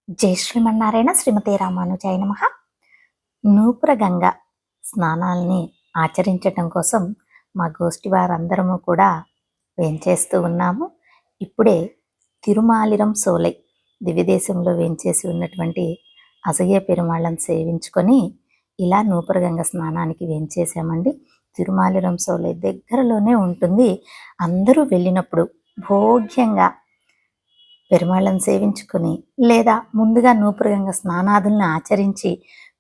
జై శ్రీమన్నారాయణ శ్రీమతే రామానుజాయ నమః. నూపుర గంగ స్నానాల్ని ఆచరించటం కోసం మా గోష్ఠి వారందరము కూడా వేంచేస్తూ ఉన్నాము. ఇప్పుడే తిరుమాలిరం సోలై దివ్యదేశంలో వేంచేసి ఉన్నటువంటి అజయ్య పెరుమాళ్ళని సేవించుకొని ఇలా నూపుర గంగ స్నానానికి వేంచేసామండి. తిరుమాలిరం సోలై దగ్గరలోనే ఉంటుంది. అందరూ వెళ్ళినప్పుడు భోగ్యంగా పెరుమాళ్ళను సేవించుకొని లేదా ముందుగా నూపురగంగ స్నానాదులను ఆచరించి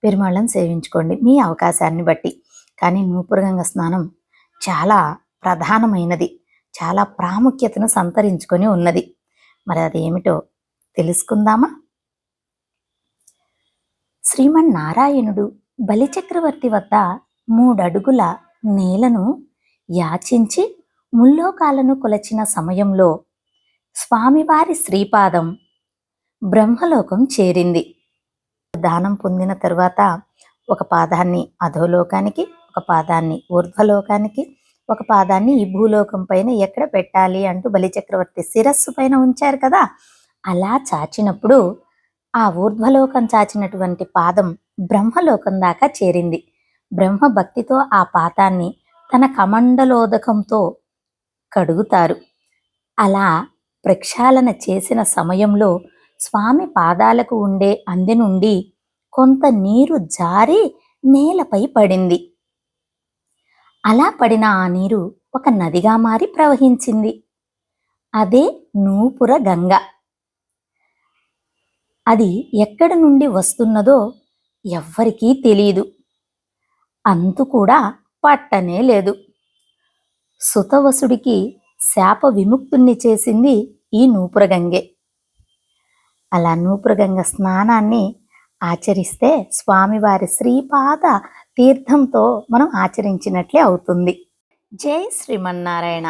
పెరుమాళ్ళను సేవించుకోండి మీ అవకాశాన్ని బట్టి. కానీ నూపురగంగ స్నానం చాలా ప్రధానమైనది, చాలా ప్రాముఖ్యతను సంతరించుకొని ఉన్నది. మరి అదేమిటో తెలుసుకుందామా? శ్రీమన్నారాయణుడు బలిచక్రవర్తి వద్ద 3 అడుగుల నేలను యాచించి ముల్లోకాలను కొలచిన సమయంలో స్వామివారి శ్రీపాదం బ్రహ్మలోకం చేరింది. దానం పొందిన తరువాత ఒక పాదాన్ని అధోలోకానికి, ఒక పాదాన్ని ఊర్ధ్వలోకానికి, ఒక పాదాన్ని ఈ భూలోకం పైన ఎక్కడ పెట్టాలి అంటూ బలిచక్రవర్తి శిరస్సు పైన ఉంచారు కదా. అలా చాచినప్పుడు ఆ ఊర్ధ్వలోకం చాచినటువంటి పాదం బ్రహ్మలోకం దాకా చేరింది. బ్రహ్మ భక్తితో ఆ పాదాన్ని తన కమండలోదకంతో కడుగుతారు. అలా ప్రక్షాళన చేసిన సమయంలో స్వామి పాదాలకు ఉండే అందె నుండి కొంత నీరు జారి నేలపై పడింది. అలా పడిన ఆ నీరు ఒక నదిగా మారి ప్రవహించింది. అదే నూపుర గంగ. అది ఎక్కడి నుండి వస్తున్నదో ఎవ్వరికీ తెలియదు, అంతు కూడా పట్టనే లేదు. సుతవసుడికి శాప విముక్తుణ్ణి చేసింది ఈ నూపురగంగే. అలా నూపురగంగ స్నానాన్ని ఆచరిస్తే స్వామివారి శ్రీపాద తీర్థంతో మనం ఆచరించినట్లే అవుతుంది. జై శ్రీమన్నారాయణ.